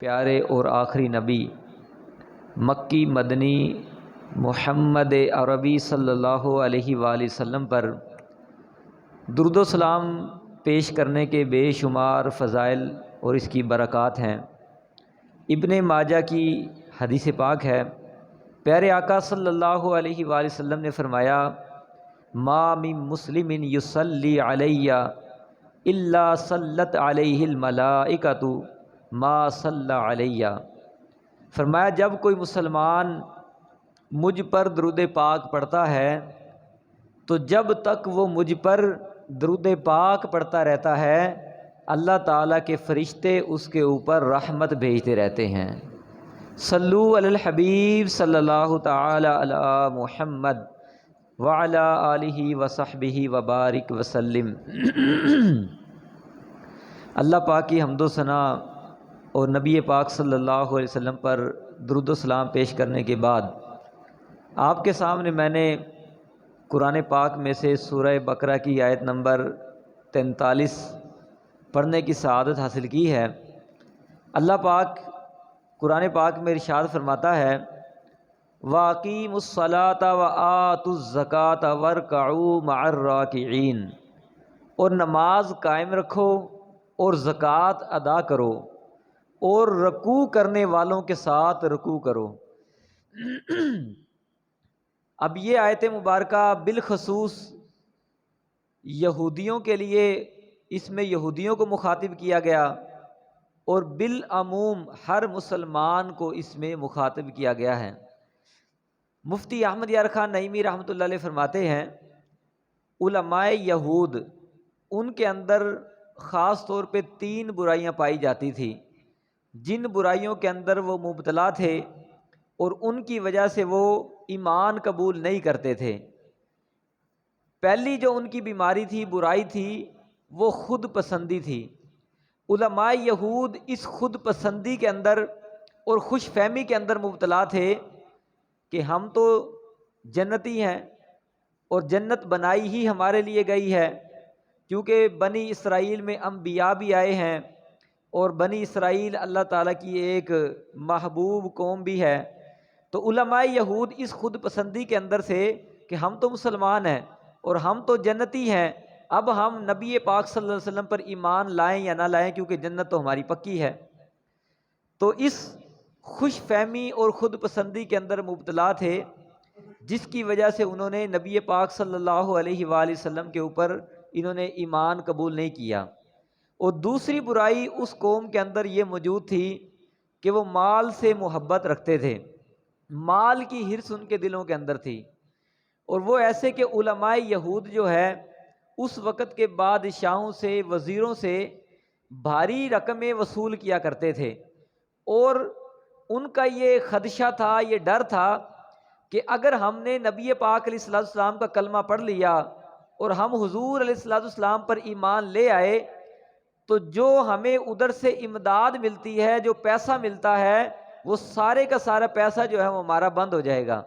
پیارے اور آخری نبی مکی مدنی محمد عربی صلی اللہ علیہ وآلہ وسلم پر درود و سلام پیش کرنے کے بے شمار فضائل اور اس کی برکات ہیں۔ ابن ماجہ کی حدیث پاک ہے، پیارے آقا صلی اللہ علیہ وآلہ وسلم نے فرمایا، ما من مسلم یصلی علی الا صلت علیہ الملائکۃ ما صلی علیہ۔ فرمایا جب کوئی مسلمان مجھ پر درود پاک پڑھتا ہے تو جب تک وہ مجھ پر درود پاک پڑھتا رہتا ہے اللہ تعالیٰ کے فرشتے اس کے اوپر رحمت بھیجتے رہتے ہیں۔ صلو علی الحبیب صلی اللہ تعالی علی محمد وعلی آلہ وصحبہ وبارک وسلم۔ اللہ پاک کی حمد و ثنا اور نبی پاک صلی اللہ علیہ وسلم پر درود و سلام پیش کرنے کے بعد آپ کے سامنے میں نے قرآن پاک میں سے سورہ بقرہ کی آیت نمبر 43 پڑھنے کی سعادت حاصل کی ہے۔ اللہ پاک قرآن پاک میں ارشاد فرماتا ہے، وَأَقِیمُوا الصَّلَاةَ وَآتُوا الزَّکَاةَ وَارْکَعُوا مَعَ الرَّاکِعِینَ، اور نماز قائم رکھو اور زکوٰۃ ادا کرو اور رکوع کرنے والوں کے ساتھ رکوع کرو۔ اب یہ آیت مبارکہ بالخصوص یہودیوں کے لیے، اس میں یہودیوں کو مخاطب کیا گیا، اور بالعموم ہر مسلمان کو اس میں مخاطب کیا گیا ہے۔ مفتی احمد یار خان نعیمی رحمۃ اللہ علیہ فرماتے ہیں، علماء یہود ان کے اندر خاص طور پہ 3 برائیاں پائی جاتی تھی جن برائیوں کے اندر وہ مبتلا تھے اور ان کی وجہ سے وہ ایمان قبول نہیں کرتے تھے۔ پہلی جو ان کی بیماری تھی، برائی تھی، وہ خود پسندی تھی۔ علماء یہود اس خود پسندی کے اندر اور خوش فہمی کے اندر مبتلا تھے کہ ہم تو جنتی ہیں اور جنت بنائی ہی ہمارے لیے گئی ہے، کیونکہ بنی اسرائیل میں انبیاء بھی آئے ہیں اور بنی اسرائیل اللہ تعالیٰ کی ایک محبوب قوم بھی ہے۔ تو علماء یہود اس خود پسندی کے اندر سے کہ ہم تو مسلمان ہیں اور ہم تو جنتی ہیں، اب ہم نبی پاک صلی اللہ علیہ وسلم پر ایمان لائیں یا نہ لائیں کیونکہ جنت تو ہماری پکی ہے، تو اس خوش فہمی اور خود پسندی کے اندر مبتلا تھے، جس کی وجہ سے انہوں نے نبی پاک صلی اللہ علیہ وآلہ وسلم کے اوپر انہوں نے ایمان قبول نہیں کیا۔ اور دوسری برائی اس قوم کے اندر یہ موجود تھی کہ وہ مال سے محبت رکھتے تھے، مال کی ہرس ان کے دلوں کے اندر تھی، اور وہ ایسے کہ علماء یہود جو ہے اس وقت کے بادشاہوں سے، وزیروں سے بھاری رقمیں وصول کیا کرتے تھے، اور ان کا یہ خدشہ تھا، یہ ڈر تھا کہ اگر ہم نے نبی پاک علیہ الصلوۃ والسلام کا کلمہ پڑھ لیا اور ہم حضور علیہ الصلوۃ والسلام پر ایمان لے آئے تو جو ہمیں ادھر سے امداد ملتی ہے، جو پیسہ ملتا ہے، وہ سارے کا سارا پیسہ جو ہے وہ ہمارا بند ہو جائے گا۔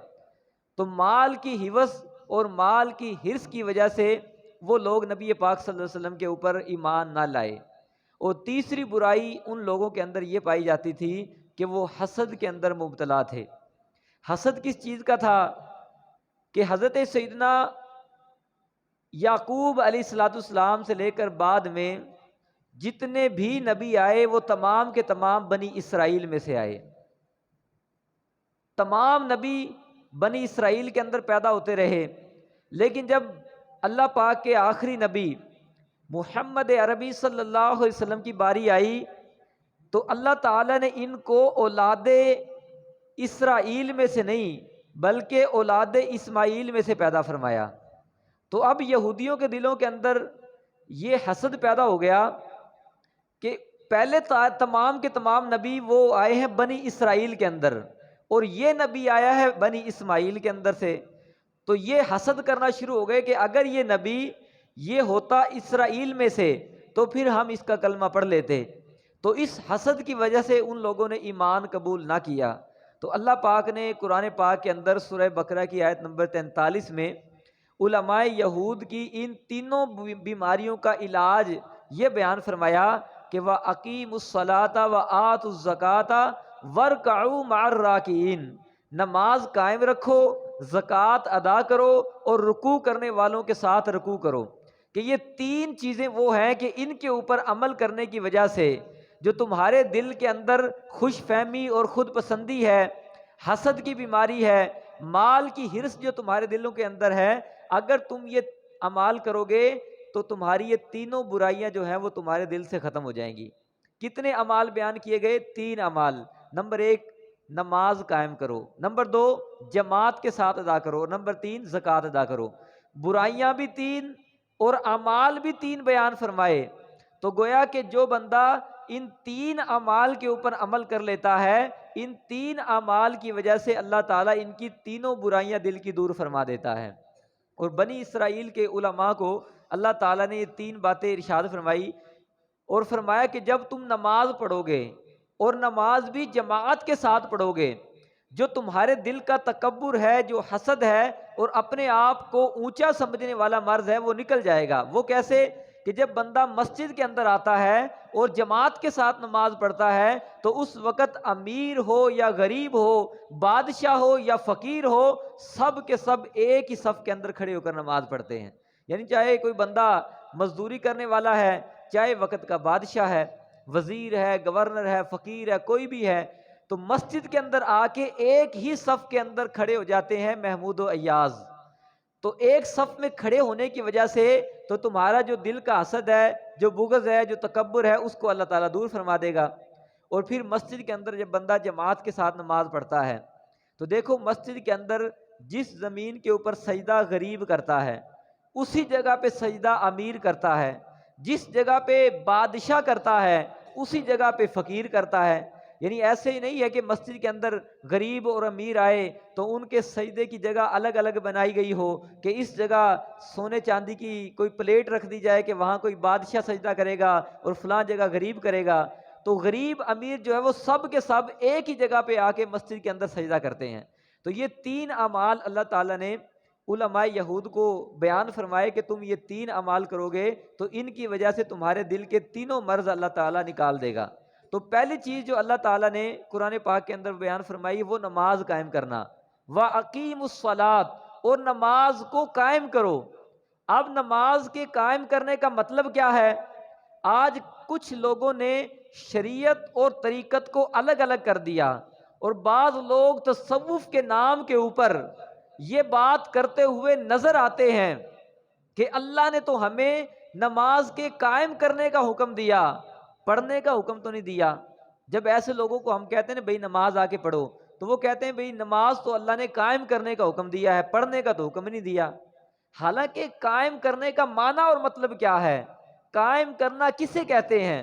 تو مال کی ہوس اور مال کی ہرس کی وجہ سے وہ لوگ نبی پاک صلی اللہ علیہ وسلم کے اوپر ایمان نہ لائے۔ اور تیسری برائی ان لوگوں کے اندر یہ پائی جاتی تھی کہ وہ حسد کے اندر مبتلا تھے۔ حسد کس چیز کا تھا کہ حضرت سیدنا یعقوب علیہ الصلوۃ والسلام سے لے کر بعد میں جتنے بھی نبی آئے وہ تمام کے تمام بنی اسرائیل میں سے آئے، تمام نبی بنی اسرائیل کے اندر پیدا ہوتے رہے، لیکن جب اللہ پاک کے آخری نبی محمد عربی صلی اللہ علیہ وسلم کی باری آئی تو اللہ تعالیٰ نے ان کو اولاد اسرائیل میں سے نہیں بلکہ اولاد اسماعیل میں سے پیدا فرمایا۔ تو اب یہودیوں کے دلوں کے اندر یہ حسد پیدا ہو گیا کہ پہلے تمام کے تمام نبی وہ آئے ہیں بنی اسرائیل کے اندر اور یہ نبی آیا ہے بنی اسماعیل کے اندر سے، تو یہ حسد کرنا شروع ہو گئے کہ اگر یہ نبی یہ ہوتا اسرائیل میں سے تو پھر ہم اس کا کلمہ پڑھ لیتے۔ تو اس حسد کی وجہ سے ان لوگوں نے ایمان قبول نہ کیا۔ تو اللہ پاک نے قرآن پاک کے اندر سورہ بقرہ کی آیت نمبر 43 میں علماء یہود کی ان تینوں بیماریوں کا علاج یہ بیان فرمایا کہ وَأَقِیمُوا الصَّلَاةَ وَآتُوا الزَّکَاةَ وَارْکَعُوا مَعَ الرَّاکِعِینَ، نماز قائم رکھو، زکوٰۃ ادا کرو اور رکوع کرنے والوں کے ساتھ رکوع کرو۔ کہ یہ تین چیزیں وہ ہیں کہ ان کے اوپر عمل کرنے کی وجہ سے جو تمہارے دل کے اندر خوش فہمی اور خود پسندی ہے، حسد کی بیماری ہے، مال کی ہرس جو تمہارے دلوں کے اندر ہے، اگر تم یہ اعمال کرو گے تو تمہاری یہ تینوں برائیاں جو ہیں وہ تمہارے دل سے ختم ہو جائیں گی۔ کتنے اعمال بیان کیے گئے؟ 3 اعمال۔ نمبر 1 نماز قائم کرو، نمبر 2 جماعت کے ساتھ ادا کرو، نمبر 3 زکوٰۃ ادا کرو۔ برائیاں بھی 3 اور اعمال بھی 3 بیان فرمائے۔ تو گویا کہ جو بندہ ان 3 اعمال کے اوپر عمل کر لیتا ہے، ان 3 اعمال کی وجہ سے اللہ تعالیٰ ان کی تینوں برائیاں دل کی دور فرما دیتا ہے۔ اور بنی اسرائیل کے علماء کو اللہ تعالیٰ نے یہ 3 باتیں ارشاد فرمائی اور فرمایا کہ جب تم نماز پڑھو گے اور نماز بھی جماعت کے ساتھ پڑھو گے، جو تمہارے دل کا تکبر ہے، جو حسد ہے اور اپنے آپ کو اونچا سمجھنے والا مرض ہے، وہ نکل جائے گا۔ وہ کیسے؟ کہ جب بندہ مسجد کے اندر آتا ہے اور جماعت کے ساتھ نماز پڑھتا ہے تو اس وقت امیر ہو یا غریب ہو، بادشاہ ہو یا فقیر ہو، سب کے سب ایک ہی صف کے اندر کھڑے ہو کر نماز پڑھتے ہیں۔ یعنی چاہے کوئی بندہ مزدوری کرنے والا ہے، چاہے وقت کا بادشاہ ہے، وزیر ہے، گورنر ہے، فقیر ہے، کوئی بھی ہے، تو مسجد کے اندر آ کے ایک ہی صف کے اندر کھڑے ہو جاتے ہیں محمود و ایاز۔ تو ایک صف میں کھڑے ہونے کی وجہ سے تو تمہارا جو دل کا حسد ہے، جو بغض ہے، جو تکبر ہے، اس کو اللہ تعالیٰ دور فرما دے گا۔ اور پھر مسجد کے اندر جب بندہ جماعت کے ساتھ نماز پڑھتا ہے تو دیکھو مسجد کے اندر جس زمین کے اوپر سجدہ غریب کرتا ہے اسی جگہ پہ سجدہ امیر کرتا ہے، جس جگہ پہ بادشاہ کرتا ہے اسی جگہ پہ فقیر کرتا ہے۔ یعنی ایسے ہی نہیں ہے کہ مسجد کے اندر غریب اور امیر آئے تو ان کے سجدے کی جگہ الگ الگ بنائی گئی ہو کہ اس جگہ سونے چاندی کی کوئی پلیٹ رکھ دی جائے کہ وہاں کوئی بادشاہ سجدہ کرے گا اور فلاں جگہ غریب کرے گا۔ تو غریب امیر جو ہے وہ سب کے سب ایک ہی جگہ پہ آ کے مسجد کے اندر سجدہ کرتے ہیں۔ تو یہ 3 اعمال اللہ تعالیٰ نے علماء یہود کو بیان فرمائے کہ تم یہ 3 اعمال کرو گے تو ان کی وجہ سے تمہارے دل کے تینوں مرض اللہ تعالیٰ نکال دے گا۔ تو پہلی چیز جو اللہ تعالیٰ نے قرآن پاک کے اندر بیان فرمائی وہ نماز قائم کرنا۔ وَأَقِیمُوا الصَّلَاةَ، اور نماز کو قائم کرو۔ اب نماز کے قائم کرنے کا مطلب کیا ہے؟ آج کچھ لوگوں نے شریعت اور طریقت کو الگ الگ کر دیا اور بعض لوگ تصوف کے نام کے اوپر یہ بات کرتے ہوئے نظر آتے ہیں کہ اللہ نے تو ہمیں نماز کے قائم کرنے کا حکم دیا، پڑھنے کا حکم تو نہیں دیا۔ جب ایسے لوگوں کو ہم کہتے ہیں بھئی نماز آ کے پڑھو تو وہ کہتے ہیں بھئی نماز تو اللہ نے قائم کرنے کا حکم دیا ہے، پڑھنے کا تو حکم نہیں دیا۔ حالانکہ قائم کرنے کا معنی اور مطلب کیا ہے؟ قائم کرنا کسے کہتے ہیں؟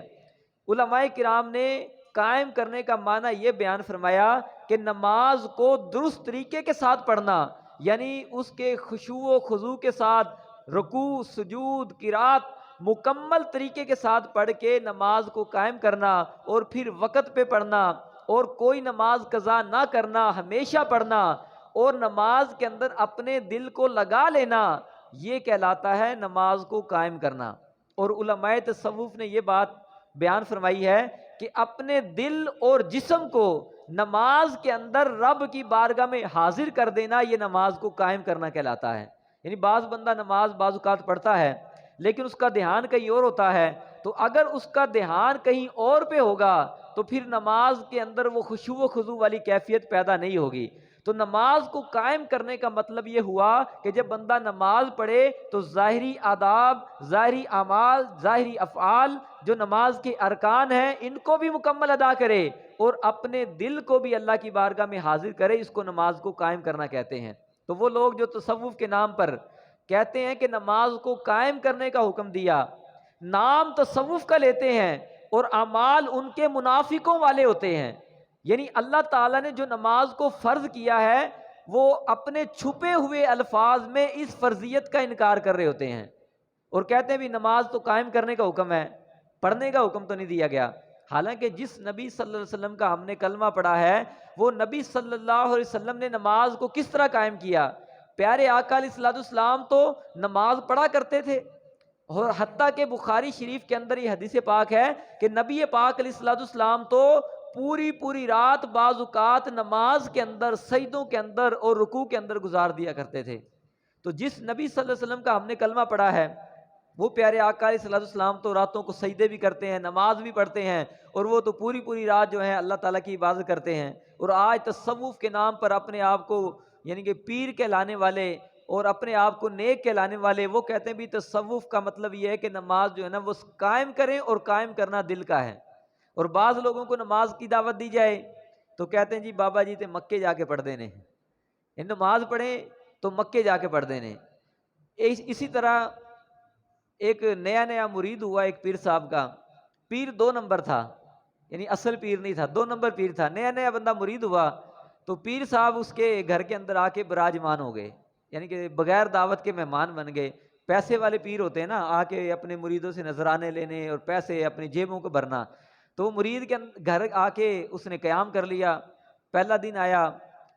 علماء کرام نے قائم کرنے کا معنی یہ بیان فرمایا کہ نماز کو درست طریقے کے ساتھ پڑھنا، یعنی اس کے خشوع و خضوع کے ساتھ رکوع، سجود، قرات مکمل طریقے کے ساتھ پڑھ کے نماز کو قائم کرنا اور پھر وقت پہ پڑھنا اور کوئی نماز قضا نہ کرنا، ہمیشہ پڑھنا اور نماز کے اندر اپنے دل کو لگا لینا، یہ کہلاتا ہے نماز کو قائم کرنا۔ اور علماء تصوف نے یہ بات بیان فرمائی ہے کہ اپنے دل اور جسم کو نماز کے اندر رب کی بارگاہ میں حاضر کر دینا، یہ نماز کو قائم کرنا کہلاتا ہے۔ یعنی بعض بندہ نماز بعض اوقات پڑھتا ہے لیکن اس کا دھیان کہیں اور ہوتا ہے، تو اگر اس کا دھیان کہیں اور پہ ہوگا تو پھر نماز کے اندر وہ خشوع و خضوع والی کیفیت پیدا نہیں ہوگی۔ تو نماز کو قائم کرنے کا مطلب یہ ہوا کہ جب بندہ نماز پڑھے تو ظاہری آداب، ظاہری اعمال، ظاہری افعال جو نماز کے ارکان ہیں ان کو بھی مکمل ادا کرے اور اپنے دل کو بھی اللہ کی بارگاہ میں حاضر کرے، اس کو نماز کو قائم کرنا کہتے ہیں۔ تو وہ لوگ جو تصوف کے نام پر کہتے ہیں کہ نماز کو قائم کرنے کا حکم دیا، نام تصوف کا لیتے ہیں اور اعمال ان کے منافقوں والے ہوتے ہیں۔ یعنی اللہ تعالیٰ نے جو نماز کو فرض کیا ہے وہ اپنے چھپے ہوئے الفاظ میں اس فرضیت کا انکار کر رہے ہوتے ہیں اور کہتے ہیں بھی نماز تو قائم کرنے کا حکم ہے، پڑھنے کا حکم تو نہیں دیا گیا۔ حالانکہ جس نبی صلی اللہ علیہ وسلم کا ہم نے کلمہ پڑھا ہے وہ نبی صلی اللہ علیہ وسلم نے نماز کو کس طرح قائم کیا؟ پیارے آقا علیہ الصلوۃ والسلام تو نماز پڑھا کرتے تھے، اور حتیٰ کہ بخاری شریف کے اندر یہ حدیث پاک ہے کہ نبی پاک علیہ الصلوۃ والسلام تو پوری رات بعض اوقات نماز کے اندر، سجدوں کے اندر اور رکوع کے اندر گزار دیا کرتے تھے۔ تو جس نبی صلی اللہ علیہ وسلم کا ہم نے کلمہ پڑھا ہے، وہ پیارے آقا علیہ الصلوۃ والسلام تو راتوں کو سجدے بھی کرتے ہیں، نماز بھی پڑھتے ہیں، اور وہ تو پوری رات جو ہے اللہ تعالیٰ کی عبادت کرتے ہیں۔ اور آج تصوف کے نام پر اپنے آپ کو یعنی کہ پیر کہلانے والے اور اپنے آپ کو نیک کہلانے والے، وہ کہتے ہیں بھی تصوف کا مطلب یہ ہے کہ نماز جو ہے نا وہ قائم کریں، اور قائم کرنا دل کا ہے۔ اور بعض لوگوں کو نماز کی دعوت دی جائے تو کہتے ہیں جی بابا جی تے مکے جا کے پڑھ دینے، نماز پڑھیں تو مکے جا کے پڑھ دینے۔ اسی طرح ایک نیا مرید ہوا ایک پیر صاحب کا، پیر 2 نمبر تھا، یعنی اصل پیر نہیں تھا، 2 نمبر پیر تھا۔ نیا بندہ مرید ہوا تو پیر صاحب اس کے گھر کے اندر آ کے براجمان ہو گئے، یعنی کہ بغیر دعوت کے مہمان بن گئے۔ پیسے والے پیر ہوتے ہیں نا، آ کے اپنے مریدوں سے نذرانے لینے اور پیسے اپنی جیبوں کو بھرنا۔ تو مرید کے گھر آ کے اس نے قیام کر لیا۔ پہلا دن آیا،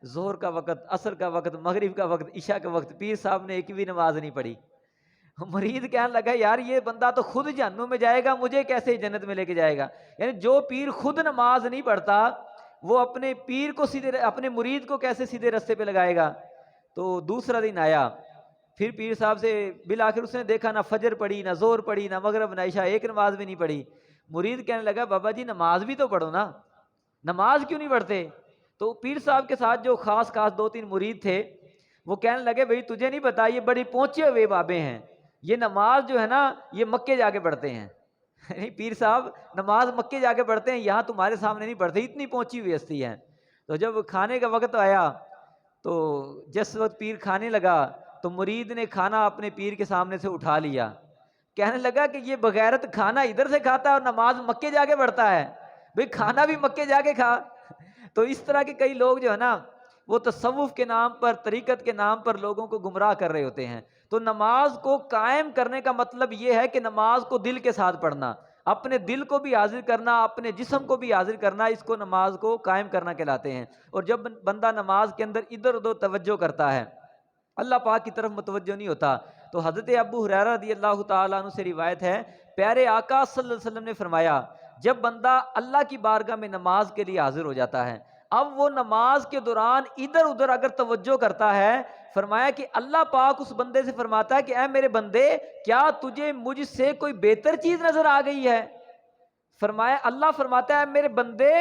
ظہر کا وقت، عصر کا وقت، مغرب کا وقت، عشاء کا وقت، پیر صاحب نے ایک بھی نماز نہیں پڑھی۔ مرید کہنے لگا یار یہ بندہ تو خود جہنم میں جائے گا، مجھے کیسے جنت میں لے کے جائے گا؟ یعنی جو پیر خود نماز نہیں پڑھتا وہ اپنے پیر کو اپنے مرید کو کیسے سیدھے رستے پہ لگائے گا؟ تو دوسرا دن آیا، پھر پیر صاحب سے بالآخر اس نے دیکھا نہ فجر پڑھی، نہ ظہر پڑھی، نہ مغرب، نہ عشاء، ایک نماز بھی نہیں پڑھی۔ مرید کہنے لگا بابا جی نماز بھی تو پڑھو نا، نماز کیوں نہیں پڑھتے؟ تو پیر صاحب کے ساتھ جو خاص 2-3 مرید تھے وہ کہنے لگے بھئی تجھے نہیں پتا یہ بڑی پہنچے ہوئے بابے ہیں، یہ نماز جو ہے نا یہ مکے جا کے پڑھتے ہیں۔ پیر صاحب نماز مکے جا کے پڑھتے ہیں، یہاں تمہارے سامنے نہیں پڑھتے، اتنی پہنچی ہوئی ہستی ہے۔ تو جب کھانے کا وقت آیا تو جس وقت پیر کھانے لگا تو مرید نے کھانا اپنے پیر کے سامنے سے اٹھا لیا، کہنے لگا کہ یہ بغیرت کھانا ادھر سے کھاتا ہے اور نماز مکے جا کے پڑھتا ہے، بھئی کھانا بھی مکے جا کے کھا۔ تو اس طرح کے کئی لوگ جو ہے نا وہ تصوف کے نام پر، طریقت کے نام پر لوگوں کو گمراہ کر رہے ہوتے ہیں۔ تو نماز کو قائم کرنے کا مطلب یہ ہے کہ نماز کو دل کے ساتھ پڑھنا، اپنے دل کو بھی حاضر کرنا، اپنے جسم کو بھی حاضر کرنا، اس کو نماز کو قائم کرنا کہلاتے ہیں۔ اور جب بندہ نماز کے اندر ادھر ادھر توجہ کرتا ہے، اللہ پاک کی طرف متوجہ نہیں ہوتا، تو حضرت ابو ہریرہ رضی اللہ تعالیٰ عنہ سے روایت ہے، پیارے آقا صلی اللہ علیہ وسلم نے فرمایا جب بندہ اللہ کی بارگاہ میں نماز کے لیے حاضر ہو جاتا ہے، اب وہ نماز کے دوران ادھر ادھر اگر توجہ کرتا ہے، فرمایا کہ اللہ پاک اس بندے سے فرماتا ہے کہ اے میرے بندے کیا تجھے مجھ سے کوئی بہتر چیز نظر آ گئی ہے؟ فرمایا اللہ فرماتا ہے میرے بندے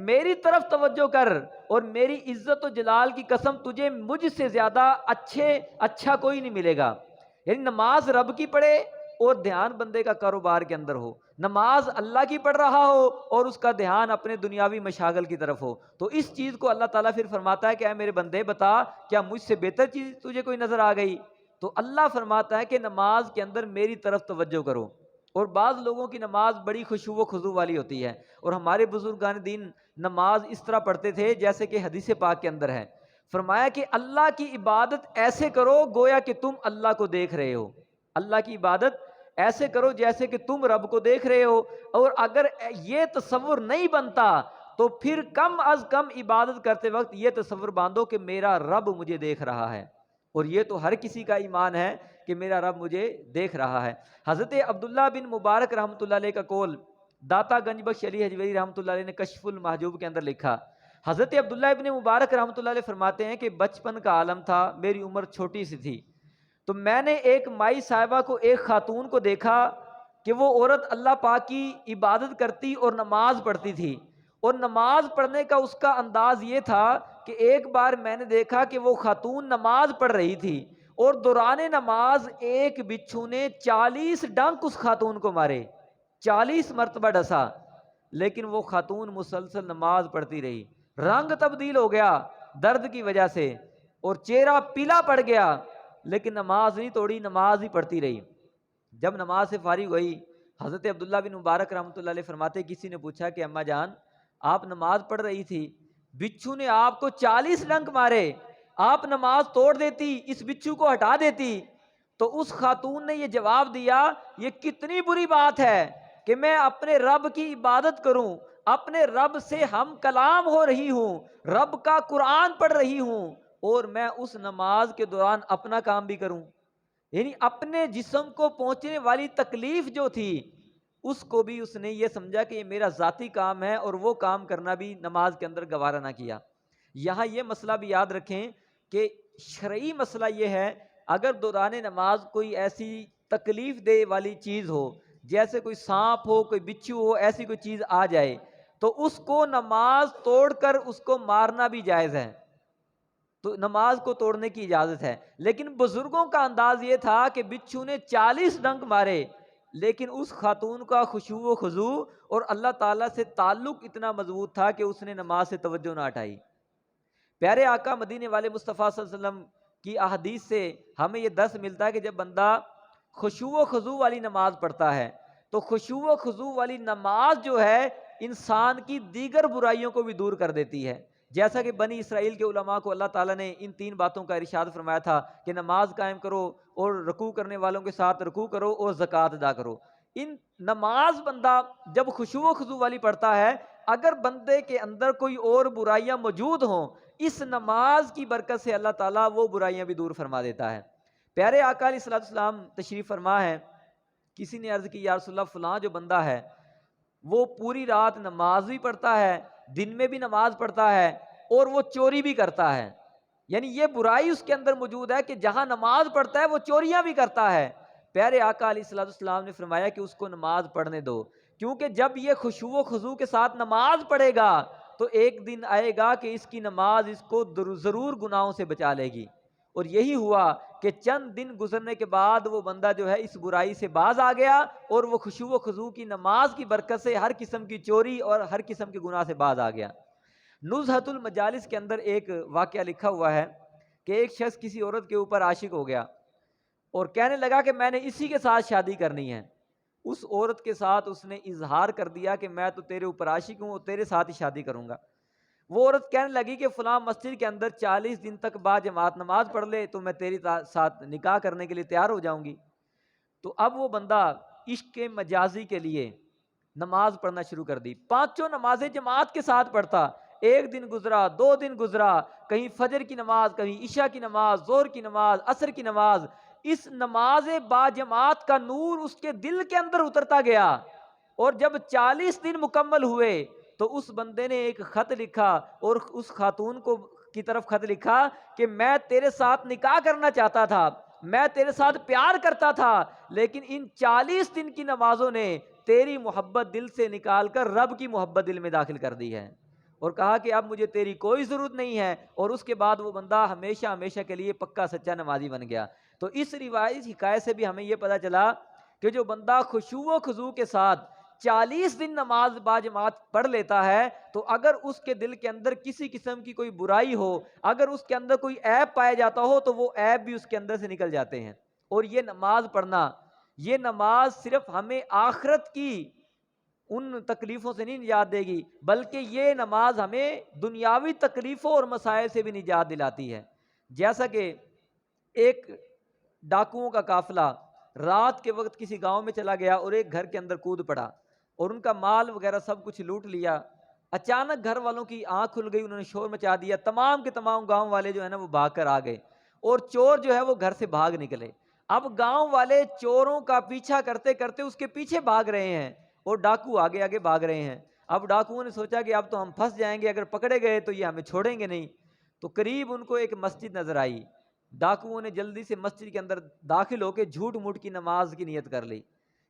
میری طرف توجہ کر، اور میری عزت و جلال کی قسم تجھے مجھ سے زیادہ اچھا کوئی نہیں ملے گا۔ یعنی نماز رب کی پڑھے اور دھیان بندے کا کاروبار کے اندر ہو، نماز اللہ کی پڑھ رہا ہو اور اس کا دھیان اپنے دنیاوی مشاغل کی طرف ہو، تو اس چیز کو اللہ تعالیٰ پھر فرماتا ہے کہ اے میرے بندے بتا کیا مجھ سے بہتر چیز تجھے کوئی نظر آ گئی؟ تو اللہ فرماتا ہے کہ نماز کے اندر میری طرف توجہ کرو۔ اور بعض لوگوں کی نماز بڑی خشوع و خضوع والی ہوتی ہے، اور ہمارے بزرگان دین نماز اس طرح پڑھتے تھے جیسے کہ حدیث پاک کے اندر ہے، فرمایا کہ اللہ کی عبادت ایسے کرو گویا کہ تم اللہ کو دیکھ رہے ہو، اللہ کی عبادت ایسے کرو جیسے کہ تم رب کو دیکھ رہے ہو، اور اگر یہ تصور نہیں بنتا تو پھر کم از کم عبادت کرتے وقت یہ تصور باندھو کہ میرا رب مجھے دیکھ رہا ہے، اور یہ تو ہر کسی کا ایمان ہے کہ میرا رب مجھے دیکھ رہا ہے۔ حضرت عبداللہ بن مبارک رحمۃ اللہ علیہ کا قول داتا گنج بخش علی حجویری رحمۃ اللہ علیہ نے کشف المحجوب کے اندر لکھا، حضرت عبداللہ ابن مبارک رحمۃ اللہ علیہ فرماتے ہیں کہ بچپن کا عالم تھا، میری عمر چھوٹی سی تھی، تو میں نے ایک مائی صاحبہ کو، ایک خاتون کو دیکھا کہ وہ عورت اللہ پاک کی عبادت کرتی اور نماز پڑھتی تھی، اور نماز پڑھنے کا اس کا انداز یہ تھا کہ ایک بار میں نے دیکھا کہ وہ خاتون نماز پڑھ رہی تھی اور دوران نماز ایک بچھو نے 40 ڈنک اس خاتون کو مارے، 40 مرتبہ ڈسا، لیکن وہ خاتون مسلسل نماز پڑھتی رہی، رنگ تبدیل ہو گیا درد کی وجہ سے اور چہرہ پیلا پڑ گیا، لیکن نماز نہیں توڑی، نماز ہی پڑھتی رہی۔ جب نماز سے فارغ ہوئی، حضرت عبداللہ بن مبارک رحمۃ اللہ علیہ فرماتے کسی نے پوچھا کہ اماں جان آپ نماز پڑھ رہی تھی، بچھو نے آپ کو 40 ڈنک مارے، آپ نماز توڑ دیتی، اس بچھو کو ہٹا دیتی؟ تو اس خاتون نے یہ جواب دیا یہ کتنی بری بات ہے کہ میں اپنے رب کی عبادت کروں، اپنے رب سے ہم کلام ہو رہی ہوں، رب کا قرآن پڑھ رہی ہوں، اور میں اس نماز کے دوران اپنا کام بھی کروں۔ یعنی اپنے جسم کو پہنچنے والی تکلیف جو تھی اس کو بھی اس نے یہ سمجھا کہ یہ میرا ذاتی کام ہے، اور وہ کام کرنا بھی نماز کے اندر گوارا نہ کیا۔ یہاں یہ مسئلہ بھی یاد رکھیں کہ شرعی مسئلہ یہ ہے، اگر دوران نماز کوئی ایسی تکلیف دے والی چیز ہو، جیسے کوئی سانپ ہو، کوئی بچھو ہو، ایسی کوئی چیز آ جائے، تو اس کو نماز توڑ کر اس کو مارنا بھی جائز ہے، تو نماز کو توڑنے کی اجازت ہے۔ لیکن بزرگوں کا انداز یہ تھا کہ بچھو نے 40 ڈنک مارے، لیکن اس خاتون کا خشوع و خضوع اور اللہ تعالیٰ سے تعلق اتنا مضبوط تھا کہ اس نے نماز سے توجہ نہ ہٹائی۔ پیارے آقا مدینے والے مصطفیٰ صلی اللہ علیہ وسلم کی احادیث سے ہمیں یہ درس ملتا ہے کہ جب بندہ خشوع و خضوع والی نماز پڑھتا ہے تو خشوع و خضوع والی نماز جو ہے انسان کی دیگر برائیوں کو بھی دور کر دیتی ہے، جیسا کہ بنی اسرائیل کے علماء کو اللہ تعالیٰ نے ان 3 باتوں کا ارشاد فرمایا تھا کہ نماز قائم کرو اور رکوع کرنے والوں کے ساتھ رکوع کرو اور زکوٰۃ ادا کرو۔ ان نماز بندہ جب خشوع و خضوع والی پڑھتا ہے، اگر بندے کے اندر کوئی اور برائیاں موجود ہوں، اس نماز کی برکت سے اللہ تعالیٰ وہ برائیاں بھی دور فرما دیتا ہے۔ پیارے آقا علیہ الصلوۃ والسلام تشریف فرما ہے، کسی نے عرض کی یا رسول اللہ فلاں جو بندہ ہے وہ پوری رات نماز بھی پڑھتا ہے، دن میں بھی نماز پڑھتا ہے، اور وہ چوری بھی کرتا ہے، یعنی یہ برائی اس کے اندر موجود ہے کہ جہاں نماز پڑھتا ہے وہ چوریاں بھی کرتا ہے۔ پیارے آقا علیہ الصلوۃ والسلام نے فرمایا کہ اس کو نماز پڑھنے دو، کیونکہ جب یہ خشوع و خضوع کے ساتھ نماز پڑھے گا تو ایک دن آئے گا کہ اس کی نماز اس کو ضرور گناہوں سے بچا لے گی۔ اور یہی ہوا کہ چند دن گزرنے کے بعد وہ بندہ جو ہے اس برائی سے باز آ گیا، اور وہ خشوع و خضوع کی نماز کی برکت سے ہر قسم کی چوری اور ہر قسم کے گناہ سے باز آ گیا۔ نزہۃ المجالس کے اندر ایک واقعہ لکھا ہوا ہے کہ ایک شخص کسی عورت کے اوپر عاشق ہو گیا اور کہنے لگا کہ میں نے اسی کے ساتھ شادی کرنی ہے۔ اس عورت کے ساتھ اس نے اظہار کر دیا کہ میں تو تیرے اوپر عاشق ہوں اور تیرے ساتھ ہی شادی کروں گا۔ وہ عورت کہنے لگی کہ فلاں مسجد کے اندر 40 دن تک با جماعت نماز پڑھ لے تو میں تیری ساتھ نکاح کرنے کے لیے تیار ہو جاؤں گی۔ تو اب وہ بندہ عشق مجازی کے لیے نماز پڑھنا شروع کر دی، 5 نمازیں جماعت کے ساتھ پڑھتا۔ ایک دن گزرا، 2 دن گزرا، کہیں فجر کی نماز، کہیں عشاء کی نماز، ظہر کی نماز، عصر کی نماز۔ اس نماز با جماعت کا نور اس کے دل کے اندر اترتا گیا، اور جب 40 دن مکمل ہوئے تو اس بندے نے ایک خط لکھا اور اس خاتون کو کی طرف خط لکھا کہ میں تیرے ساتھ نکاح کرنا چاہتا تھا، میں تیرے ساتھ پیار کرتا تھا، لیکن ان 40 دن کی نمازوں نے تیری محبت دل سے نکال کر رب کی محبت دل میں داخل کر دی ہے، اور کہا کہ اب مجھے تیری کوئی ضرورت نہیں ہے۔ اور اس کے بعد وہ بندہ ہمیشہ ہمیشہ کے لیے پکا سچا نمازی بن گیا۔ تو اس روایت حکایت سے بھی ہمیں یہ پتہ چلا کہ جو بندہ خشوع و خضوع کے ساتھ 40 دن نماز با جماعت پڑھ لیتا ہے، تو اگر اس کے دل کے اندر کسی قسم کی کوئی برائی ہو، اگر اس کے اندر کوئی عیب پایا جاتا ہو، تو وہ عیب بھی اس کے اندر سے نکل جاتے ہیں۔ اور یہ نماز پڑھنا، یہ نماز صرف ہمیں آخرت کی ان تکلیفوں سے نہیں نجات دے گی، بلکہ یہ نماز ہمیں دنیاوی تکلیفوں اور مسائل سے بھی نجات دلاتی ہے۔ جیسا کہ ایک ڈاکوؤں کا قافلہ رات کے وقت کسی گاؤں میں چلا گیا اور ایک گھر کے اندر کود پڑا اور ان کا مال وغیرہ سب کچھ لوٹ لیا۔ اچانک گھر والوں کی آنکھ کھل گئی، انہوں نے شور مچا دیا، تمام کے تمام گاؤں والے جو ہے نا وہ بھاگ کر آ گئے، اور چور جو ہے وہ گھر سے بھاگ نکلے۔ اب گاؤں والے چوروں کا پیچھا کرتے کرتے اس کے پیچھے بھاگ رہے ہیں اور ڈاکو آگے آگے بھاگ رہے ہیں۔ اب ڈاکوؤں نے سوچا کہ اب تو ہم پھنس جائیں گے، اگر پکڑے گئے تو یہ ہمیں چھوڑیں گے نہیں۔ تو قریب ان کو ایک مسجد نظر آئی، ڈاکوؤں نے جلدی سے مسجد کے اندر داخل ہو کے جھوٹ موٹ کی نماز کی نیت کر لی،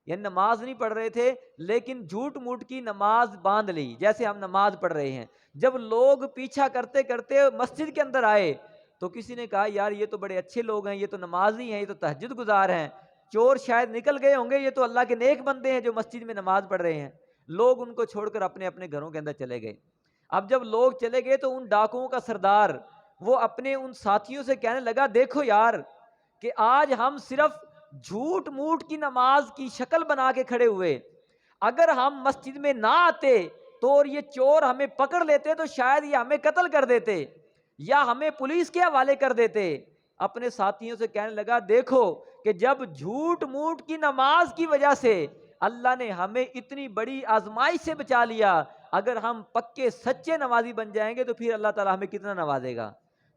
یعنی نماز نہیں پڑھ رہے تھے لیکن جھوٹ موٹ کی نماز باندھ لی جیسے ہم نماز پڑھ رہے ہیں۔ جب لوگ پیچھا کرتے کرتے مسجد کے اندر آئے تو کسی نے کہا یار یہ تو بڑے اچھے لوگ ہیں، یہ تو نمازی ہیں، یہ تو تہجد گزار ہیں، چور شاید نکل گئے ہوں گے، یہ تو اللہ کے نیک بندے ہیں جو مسجد میں نماز پڑھ رہے ہیں۔ لوگ ان کو چھوڑ کر اپنے اپنے گھروں کے اندر چلے گئے۔ اب جب لوگ چلے گئے تو ان ڈاکوؤں کا سردار وہ اپنے ان ساتھیوں سے کہنے لگا دیکھو یار کہ آج ہم صرف جھوٹ موٹ کی نماز کی شکل بنا کے کھڑے ہوئے، اگر ہم مسجد میں نہ آتے تو اور یہ چور ہمیں پکڑ لیتے تو شاید یہ ہمیں قتل کر دیتے یا ہمیں پولیس کے حوالے کر دیتے۔ اپنے ساتھیوں سے کہنے لگا دیکھو کہ جب جھوٹ موٹ کی نماز کی وجہ سے اللہ نے ہمیں اتنی بڑی آزمائش سے بچا لیا، اگر ہم پکے سچے نمازی بن جائیں گے تو پھر اللہ تعالیٰ ہمیں کتنا نوازے گا۔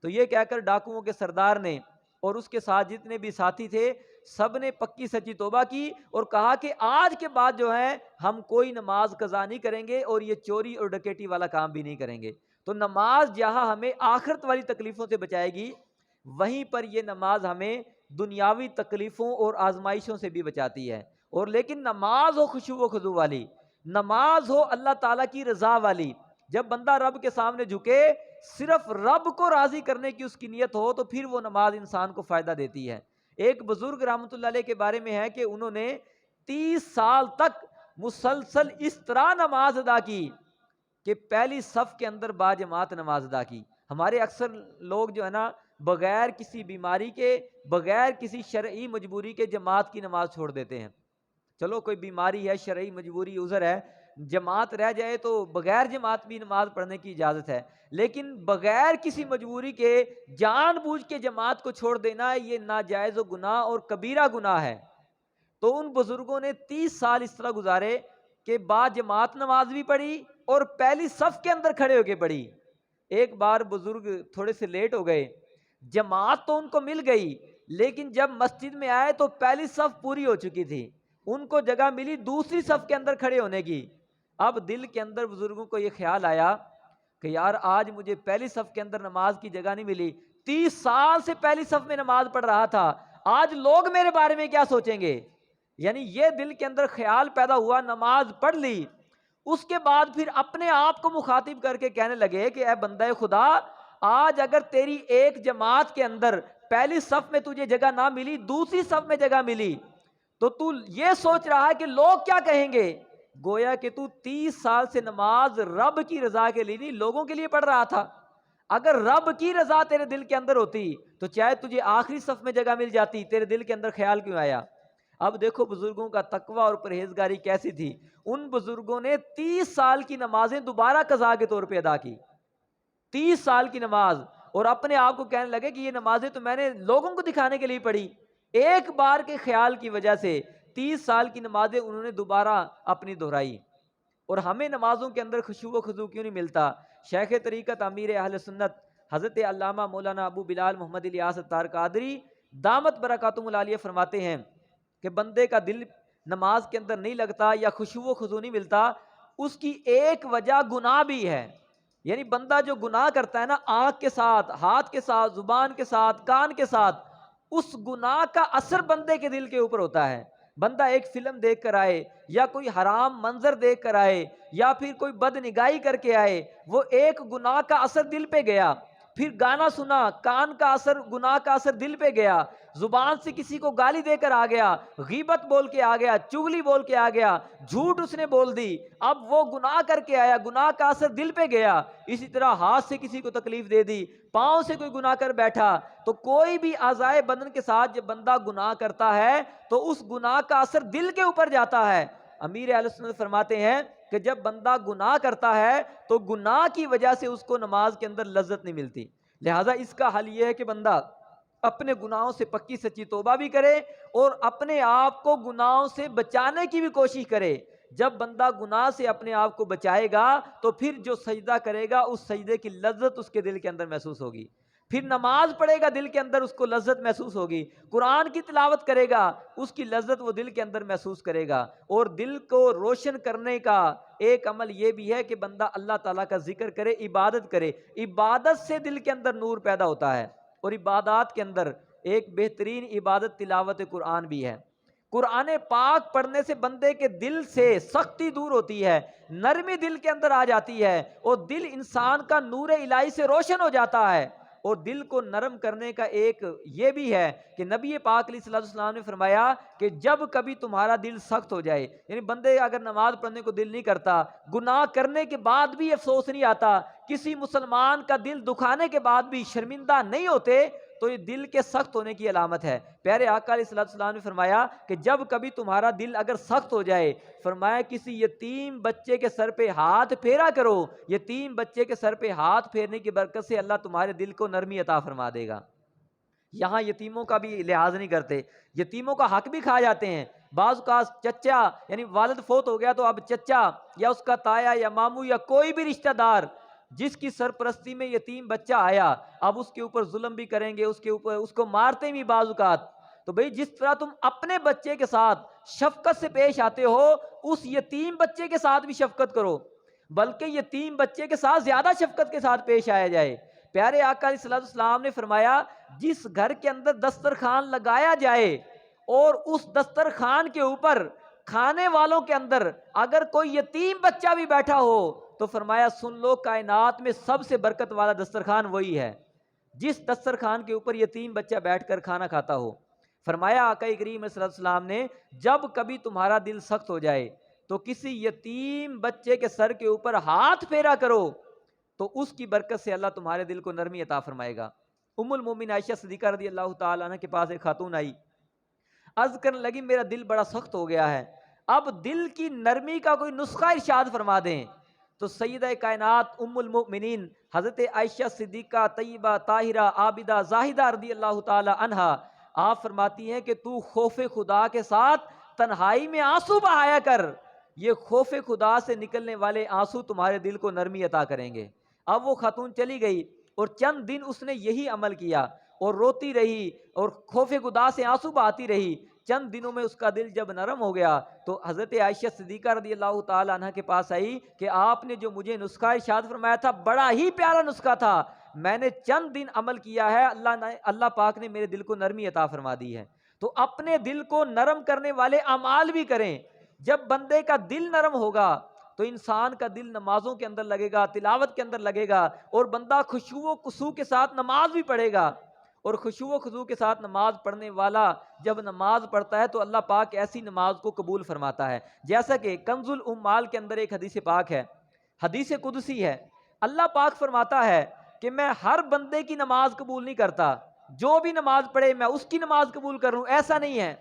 تو یہ کہہ کر ڈاکوؤں کے سردار نے اور اس کے ساتھ جتنے بھی ساتھی تھے سب نے پکی سچی توبہ کی اور کہا کہ آج کے بعد جو ہے ہم کوئی نماز قضا نہیں کریں گے اور یہ چوری اور ڈکیٹی والا کام بھی نہیں کریں گے۔ تو نماز جہاں ہمیں آخرت والی تکلیفوں سے بچائے گی، وہیں پر یہ نماز ہمیں دنیاوی تکلیفوں اور آزمائشوں سے بھی بچاتی ہے۔ اور لیکن نماز ہو خشوع و خضوع والی، نماز ہو اللہ تعالیٰ کی رضا والی، جب بندہ رب کے سامنے جھکے، صرف رب کو راضی کرنے کی اس کی نیت ہو، تو پھر وہ نماز انسان کو فائدہ دیتی ہے۔ ایک بزرگ رحمۃ اللہ علیہ کے بارے میں ہے کہ انہوں نے 30 سال تک مسلسل اس طرح نماز ادا کی کہ پہلی صف کے اندر باجماعت نماز ادا کی۔ ہمارے اکثر لوگ جو ہے نا، بغیر کسی بیماری کے، بغیر کسی شرعی مجبوری کے جماعت کی نماز چھوڑ دیتے ہیں۔ چلو کوئی بیماری ہے، شرعی مجبوری، عذر ہے، جماعت رہ جائے تو بغیر جماعت بھی نماز پڑھنے کی اجازت ہے، لیکن بغیر کسی مجبوری کے جان بوجھ کے جماعت کو چھوڑ دینا، یہ ناجائز و گناہ اور کبیرہ گناہ ہے۔ تو ان بزرگوں نے 30 سال اس طرح گزارے کہ با جماعت نماز بھی پڑھی اور پہلی صف کے اندر کھڑے ہو کے پڑھی۔ ایک بار بزرگ تھوڑے سے لیٹ ہو گئے، جماعت تو ان کو مل گئی، لیکن جب مسجد میں آئے تو پہلی صف پوری ہو چکی تھی، ان کو جگہ ملی دوسری صف کے اندر کھڑے ہونے کی۔ اب دل کے اندر بزرگوں کو یہ خیال آیا کہ یار آج مجھے پہلی صف کے اندر نماز کی جگہ نہیں ملی، 30 سال سے پہلی صف میں نماز پڑھ رہا تھا، آج لوگ میرے بارے میں کیا سوچیں گے؟ یعنی یہ دل کے اندر خیال پیدا ہوا، نماز پڑھ لی، اس کے بعد پھر اپنے آپ کو مخاطب کر کے کہنے لگے کہ اے بندہ خدا، آج اگر تیری ایک جماعت کے اندر پہلی صف میں تجھے جگہ نہ ملی، دوسری صف میں جگہ ملی، تو تو یہ سوچ رہا ہے کہ لوگ کیا کہیں گے؟ گویا کہ تو 30 سال سے نماز رب کی رضا کے لیے نہیں، لوگوں کے لیے پڑھ رہا تھا۔ اگر رب کی رضا تیرے دل کے اندر ہوتی تو چاہے تجھے آخری صف میں جگہ مل جاتی، تیرے دل کے اندر خیال کیوں آیا؟ اب دیکھو بزرگوں کا تقوی اور پرہیزگاری کیسی تھی۔ ان بزرگوں نے 30 سال کی نمازیں دوبارہ قضا کے طور پہ ادا کی، 30 سال کی نماز، اور اپنے آپ کو کہنے لگے کہ یہ نمازیں تو میں نے لوگوں کو دکھانے کے لیے پڑھی۔ ایک بار کے خیال کی وجہ سے 30 سال کی نمازیں انہوں نے دوبارہ اپنی دہرائی۔ اور ہمیں نمازوں کے اندر خشوع و خضوع کیوں نہیں ملتا؟ شیخ طریقت امیر اہل سنت حضرت علامہ مولانا ابو بلال محمد الیاس اتار قادری دامت برکاتہم العالیہ فرماتے ہیں کہ بندے کا دل نماز کے اندر نہیں لگتا یا خشوع و خضوع نہیں ملتا، اس کی ایک وجہ گناہ بھی ہے۔ یعنی بندہ جو گناہ کرتا ہے نا، آنکھ کے ساتھ، ہاتھ کے ساتھ، زبان کے ساتھ، کان کے ساتھ، اس گناہ کا اثر بندے کے دل کے اوپر ہوتا ہے۔ بندہ ایک فلم دیکھ کر آئے یا کوئی حرام منظر دیکھ کر آئے یا پھر کوئی بد نگاہی کر کے آئے، وہ ایک گناہ کا اثر دل پہ گیا، پھر گانا سنا، کان کا اثر، گناہ کا اثر دل پہ گیا، زبان سے کسی کو گالی دے کر آ گیا، غیبت بول کے آ گیا، چغلی بول کے آ گیا، جھوٹ اس نے بول دی، اب وہ گناہ کر کے آیا، گناہ کا اثر دل پہ گیا۔ اسی طرح ہاتھ سے کسی کو تکلیف دے دی، پاؤں سے کوئی گناہ کر بیٹھا، تو کوئی بھی اعضائے بدن کے ساتھ جب بندہ گناہ کرتا ہے تو اس گناہ کا اثر دل کے اوپر جاتا ہے۔ امیر اہل سنت فرماتے ہیں کہ جب بندہ گناہ کرتا ہے تو گناہ کی وجہ سے اس کو نماز کے اندر لذت نہیں ملتی۔ لہٰذا اس کا حل یہ ہے کہ بندہ اپنے گناہوں سے پکی سچی توبہ بھی کرے اور اپنے آپ کو گناہوں سے بچانے کی بھی کوشش کرے۔ جب بندہ گناہ سے اپنے آپ کو بچائے گا تو پھر جو سجدہ کرے گا اس سجدے کی لذت اس کے دل کے اندر محسوس ہوگی، پھر نماز پڑھے گا دل کے اندر اس کو لذت محسوس ہوگی، قرآن کی تلاوت کرے گا اس کی لذت وہ دل کے اندر محسوس کرے گا۔ اور دل کو روشن کرنے کا ایک عمل یہ بھی ہے کہ بندہ اللہ تعالیٰ کا ذکر کرے، عبادت کرے، عبادت سے دل کے اندر نور پیدا ہوتا ہے۔ اور عبادات کے اندر ایک بہترین عبادت تلاوت قرآن بھی ہے۔ قرآن پاک پڑھنے سے بندے کے دل سے سختی دور ہوتی ہے، نرمی دل کے اندر آ جاتی ہے اور دل انسان کا نور الہی سے روشن ہو جاتا ہے۔ اور دل کو نرم کرنے کا ایک یہ بھی ہے کہ نبی پاک علیہ الصلوۃ والسلام نے فرمایا کہ جب کبھی تمہارا دل سخت ہو جائے، یعنی بندے اگر نماز پڑھنے کو دل نہیں کرتا، گناہ کرنے کے بعد بھی افسوس نہیں آتا، کسی مسلمان کا دل دکھانے کے بعد بھی شرمندہ نہیں ہوتے، تو یہ دل کے سخت ہونے کی علامت ہے۔ پیارے آقا علیہ الصلوۃ والسلام نے فرمایا کہ جب کبھی تمہارا دل اگر سخت ہو جائے، فرمایا کسی یتیم بچے کے سر پہ ہاتھ پھیرا کرو، یتیم بچے کے سر پہ ہاتھ پھیرنے کی برکت سے اللہ تمہارے دل کو نرمی عطا فرما دے گا۔ یہاں یتیموں کا بھی لحاظ نہیں کرتے، یتیموں کا حق بھی کھا جاتے ہیں۔ بعض کا چچا یعنی والد فوت ہو گیا تو اب چچا یا اس کا تایا یا ماموں یا کوئی بھی رشتہ دار جس کی سرپرستی میں یتیم بچہ آیا، اب اس کے اوپر ظلم بھی کریں گے، اس کے اوپر اس کو مارتے بھی بعض اوقات۔ تو بھئی جس طرح تم اپنے بچے کے ساتھ شفقت سے پیش آتے ہو، اس یتیم بچے کے ساتھ بھی شفقت کرو، بلکہ یتیم بچے کے ساتھ زیادہ شفقت کے ساتھ پیش آیا جائے۔ پیارے آقا علیہ الصلوۃ والسلام نے فرمایا جس گھر کے اندر دسترخوان لگایا جائے اور اس دسترخوان کے اوپر کھانے والوں کے اندر اگر کوئی یتیم بچہ بھی بیٹھا ہو تو فرمایا سن لو کائنات میں سب سے برکت والا دسترخوان وہی ہے جس دسترخوان کے اوپر یتیم بچہ بیٹھ کر کھانا کھاتا ہو۔ فرمایا آقا کریم صلی اللہ علیہ وسلم نے جب کبھی تمہارا دل سخت ہو جائے تو کسی یتیم بچے کے سر کے اوپر ہاتھ پھیرا کرو تو اس کی برکت سے اللہ تمہارے دل کو نرمی عطا فرمائے گا۔ ام المومنین عائشہ صدیقہ رضی اللہ تعالیٰ عنہ کے پاس ایک خاتون آئی، عرض کرنے لگی میرا دل بڑا سخت ہو گیا ہے، اب دل کی نرمی کا کوئی نسخہ ارشاد فرما دیں۔ تو سیدہ کائنات ام المؤمنین حضرت عائشہ صدیقہ طیبہ طاہرہ عابدہ زاہدہ رضی اللہ تعالی عنہا آپ فرماتی ہیں کہ تو خوف خدا کے ساتھ تنہائی میں آنسو بہایا کر، یہ خوف خدا سے نکلنے والے آنسو تمہارے دل کو نرمی عطا کریں گے۔ اب وہ خاتون چلی گئی اور چند دن اس نے یہی عمل کیا اور روتی رہی اور خوف خدا سے آنسو بہاتی رہی۔ چند دنوں میں اس کا دل جب نرم ہو گیا تو حضرت عائشہ صدیقہ رضی اللہ تعالی عنہ کے پاس آئی کہ آپ نے جو مجھے نسخہ ارشاد فرمایا تھا بڑا ہی پیارا نسخہ تھا، میں نے چند دن عمل کیا ہے، اللہ پاک نے میرے دل کو نرمی عطا فرما دی ہے۔ تو اپنے دل کو نرم کرنے والے اعمال بھی کریں۔ جب بندے کا دل نرم ہوگا تو انسان کا دل نمازوں کے اندر لگے گا، تلاوت کے اندر لگے گا، اور بندہ خشوع و خضوع کے ساتھ نماز بھی پڑھے گا۔ اور خشوع و خضوع کے ساتھ نماز پڑھنے والا جب نماز پڑھتا ہے تو اللہ پاک ایسی نماز کو قبول فرماتا ہے۔ جیسا کہ کنز الامال کے اندر ایک حدیث پاک ہے، حدیث قدسی ہے، اللہ پاک فرماتا ہے کہ میں ہر بندے کی نماز قبول نہیں کرتا، جو بھی نماز پڑھے میں اس کی نماز قبول کروں، ایسا نہیں ہے۔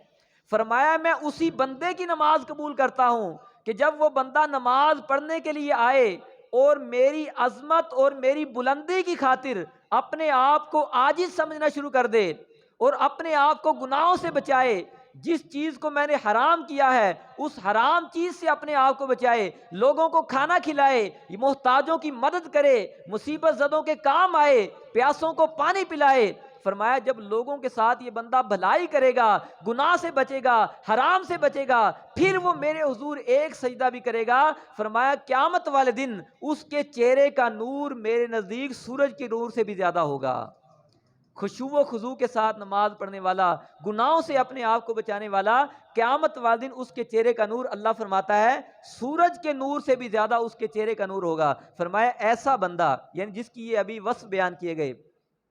فرمایا میں اسی بندے کی نماز قبول کرتا ہوں کہ جب وہ بندہ نماز پڑھنے کے لیے آئے اور میری عظمت اور میری بلندی کی خاطر اپنے آپ کو عاجز سمجھنا شروع کر دے اور اپنے آپ کو گناہوں سے بچائے، جس چیز کو میں نے حرام کیا ہے اس حرام چیز سے اپنے آپ کو بچائے، لوگوں کو کھانا کھلائے، محتاجوں کی مدد کرے، مصیبت زدوں کے کام آئے، پیاسوں کو پانی پلائے۔ فرمایا جب لوگوں کے ساتھ یہ بندہ بھلائی کرے گا، گناہ سے بچے گا، حرام سے بچے گا، پھر وہ میرے حضور ایک سجدہ بھی کرے گا، فرمایا قیامت والے دن اس کے چہرے کا نور میرے نزدیک سورج کے نور سے بھی زیادہ ہوگا۔ خشوع و خضوع کے ساتھ نماز پڑھنے والا، گناہوں سے اپنے آپ کو بچانے والا، قیامت والے دن اس کے چہرے کا نور اللہ فرماتا ہے سورج کے نور سے بھی زیادہ اس کے چہرے کا نور ہوگا۔ فرمایا ایسا بندہ، یعنی جس کی یہ ابھی وصف بیان کیے گئے،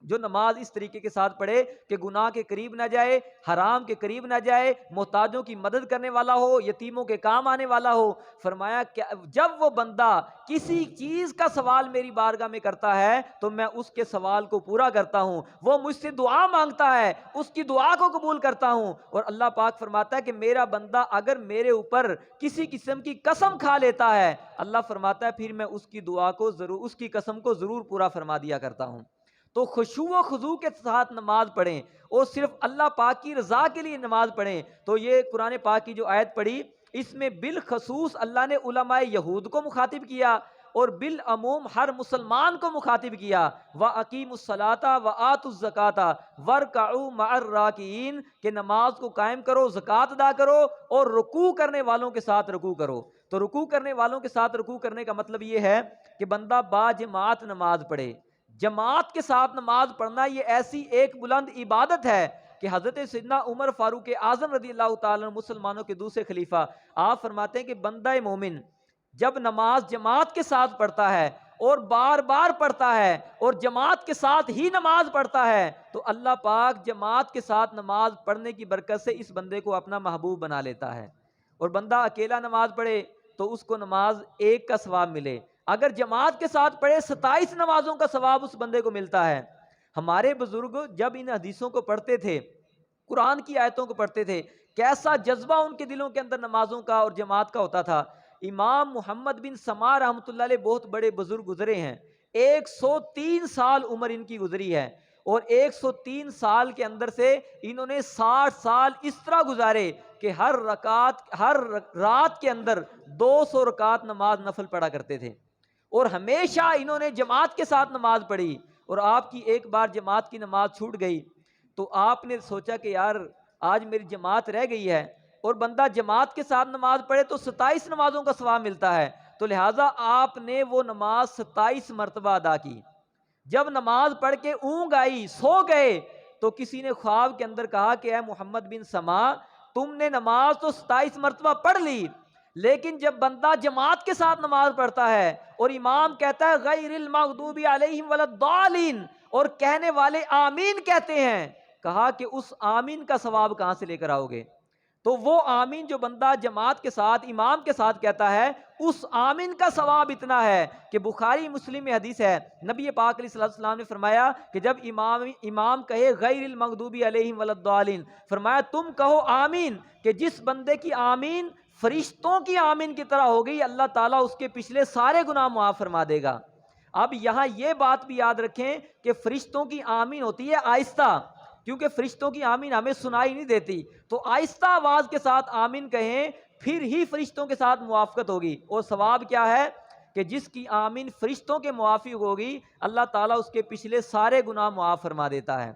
جو نماز اس طریقے کے ساتھ پڑھے کہ گناہ کے قریب نہ جائے، حرام کے قریب نہ جائے، محتاجوں کی مدد کرنے والا ہو، یتیموں کے کام آنے والا ہو۔ فرمایا جب وہ بندہ کسی چیز کا سوال میری بارگاہ میں کرتا ہے تو میں اس کے سوال کو پورا کرتا ہوں، وہ مجھ سے دعا مانگتا ہے اس کی دعا کو قبول کرتا ہوں۔ اور اللہ پاک فرماتا ہے کہ میرا بندہ اگر میرے اوپر کسی قسم کی قسم کھا لیتا ہے، اللہ فرماتا ہے پھر میں اس کی دعا کو ضرور، اس کی قسم کو ضرور پورا فرما دیا کرتا ہوں۔ تو خشوع و خضوع کے ساتھ نماز پڑھیں اور صرف اللہ پاک کی رضا کے لیے نماز پڑھیں۔ تو یہ قرآن پاک کی جو آیت پڑھی اس میں بالخصوص اللہ نے علماء یہود کو مخاطب کیا اور بالعموم ہر مسلمان کو مخاطب کیا۔ وَأَقِیمُوا الصَّلَاةَ وَآتُوا الزَّکَاةَ وَارْکَعُوا مَعَ الرَّاکِعِینَ کہ نماز کو قائم کرو، زکوٰۃ ادا کرو اور رکوع کرنے والوں کے ساتھ رکوع کرو۔ تو رکوع کرنے والوں کے ساتھ رکوع کرنے کا مطلب یہ ہے کہ بندہ با جماعت نماز پڑھے۔ جماعت کے ساتھ نماز پڑھنا یہ ایسی ایک بلند عبادت ہے کہ حضرت سیدنا عمر فاروق اعظم رضی اللہ تعالیٰ عنہ مسلمانوں کے دوسرے خلیفہ، آپ فرماتے ہیں کہ بندہ مومن جب نماز جماعت کے ساتھ پڑھتا ہے اور بار بار پڑھتا ہے اور جماعت کے ساتھ ہی نماز پڑھتا ہے تو اللہ پاک جماعت کے ساتھ نماز پڑھنے کی برکت سے اس بندے کو اپنا محبوب بنا لیتا ہے۔ اور بندہ اکیلا نماز پڑھے تو اس کو نماز ایک کا ثواب ملے، اگر جماعت کے ساتھ پڑھے 27 نمازوں کا ثواب اس بندے کو ملتا ہے۔ ہمارے بزرگ جب ان حدیثوں کو پڑھتے تھے، قرآن کی آیتوں کو پڑھتے تھے، کیسا جذبہ ان کے دلوں کے اندر نمازوں کا اور جماعت کا ہوتا تھا۔ امام محمد بن سما رحمۃ اللہ علیہ بہت بڑے بزرگ گزرے ہیں، 103 سال عمر ان کی گزری ہے، اور 103 سال کے اندر سے انہوں نے 60 سال اس طرح گزارے کہ ہر رات کے اندر 200 رکعت نماز نفل پڑھا کرتے تھے، اور ہمیشہ انہوں نے جماعت کے ساتھ نماز پڑھی۔ اور آپ کی ایک بار جماعت کی نماز چھوٹ گئی تو آپ نے سوچا کہ یار آج میری جماعت رہ گئی ہے اور بندہ جماعت کے ساتھ نماز پڑھے تو 27 نمازوں کا ثواب ملتا ہے، تو لہٰذا آپ نے وہ نماز 27 مرتبہ ادا کی۔ جب نماز پڑھ کے اونگ آئی، سو گئے، تو کسی نے خواب کے اندر کہا کہ اے محمد بن سما، تم نے نماز تو 27 مرتبہ پڑھ لی، لیکن جب بندہ جماعت کے ساتھ نماز پڑھتا ہے اور امام کہتا ہے غیر المغضوب علیہم ولا الضالین اور کہنے والے آمین کہتے ہیں، کہا کہ اس آمین کا ثواب کہاں سے لے کر آؤ گے؟ تو وہ آمین جو بندہ جماعت کے ساتھ امام کے ساتھ کہتا ہے، اس آمین کا ثواب اتنا ہے کہ بخاری مسلم میں حدیث ہے، نبی پاک علیہ الصلوۃ والسلام نے فرمایا کہ جب امام کہے غیر المغضوب علیہم ولا الضالین، فرمایا تم کہو آمین، کہ جس بندے کی آمین فرشتوں کی آمین کی طرح ہو گئی، اللہ تعالیٰ اس کے پچھلے سارے گناہ معاف فرما دے گا۔ اب یہاں یہ بات بھی یاد رکھیں کہ فرشتوں کی آمین ہوتی ہے آہستہ، کیونکہ فرشتوں کی آمین ہمیں سنائی نہیں دیتی، تو آہستہ آواز کے ساتھ آمین کہیں، پھر ہی فرشتوں کے ساتھ موافقت ہوگی۔ اور ثواب کیا ہے کہ جس کی آمین فرشتوں کے موافق ہوگی، اللہ تعالیٰ اس کے پچھلے سارے گناہ معاف فرما دیتا ہے۔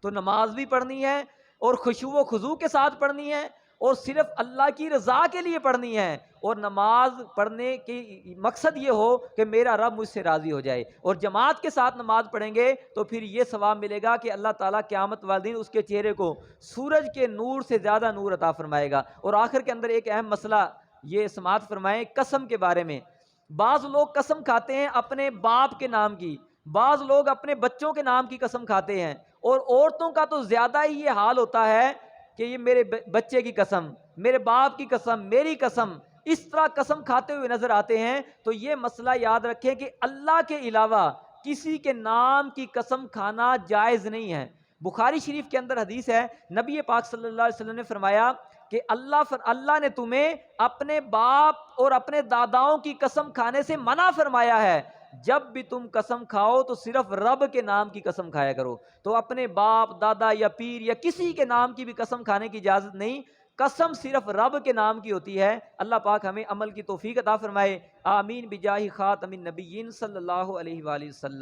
تو نماز بھی پڑھنی ہے اور خشوع و خضوع کے ساتھ پڑھنی ہے، اور صرف اللہ کی رضا کے لیے پڑھنی ہے، اور نماز پڑھنے کی مقصد یہ ہو کہ میرا رب مجھ سے راضی ہو جائے، اور جماعت کے ساتھ نماز پڑھیں گے تو پھر یہ ثواب ملے گا کہ اللہ تعالیٰ قیامت والے دن اس کے چہرے کو سورج کے نور سے زیادہ نور عطا فرمائے گا۔ اور آخر کے اندر ایک اہم مسئلہ یہ سماعت فرمائیں قسم کے بارے میں۔ بعض لوگ قسم کھاتے ہیں اپنے باپ کے نام کی، بعض لوگ اپنے بچوں کے نام کی قسم کھاتے ہیں، اور عورتوں کا تو زیادہ ہی یہ حال ہوتا ہے کہ یہ میرے بچے کی قسم، میرے باپ کی قسم، میری قسم، اس طرح قسم کھاتے ہوئے نظر آتے ہیں۔ تو یہ مسئلہ یاد رکھیں کہ اللہ کے علاوہ کسی کے نام کی قسم کھانا جائز نہیں ہے۔ بخاری شریف کے اندر حدیث ہے، نبی پاک صلی اللہ علیہ وسلم نے فرمایا کہ اللہ نے تمہیں اپنے باپ اور اپنے داداؤں کی قسم کھانے سے منع فرمایا ہے، جب بھی تم قسم کھاؤ تو صرف رب کے نام کی قسم کھایا کرو۔ تو اپنے باپ، دادا یا پیر یا کسی کے نام کی بھی قسم کھانے کی اجازت نہیں، قسم صرف رب کے نام کی ہوتی ہے۔ اللہ پاک ہمیں عمل کی توفیق عطا فرمائے، آمین بجاہ خاتم النبیین صلی اللہ علیہ وآلہ وسلم۔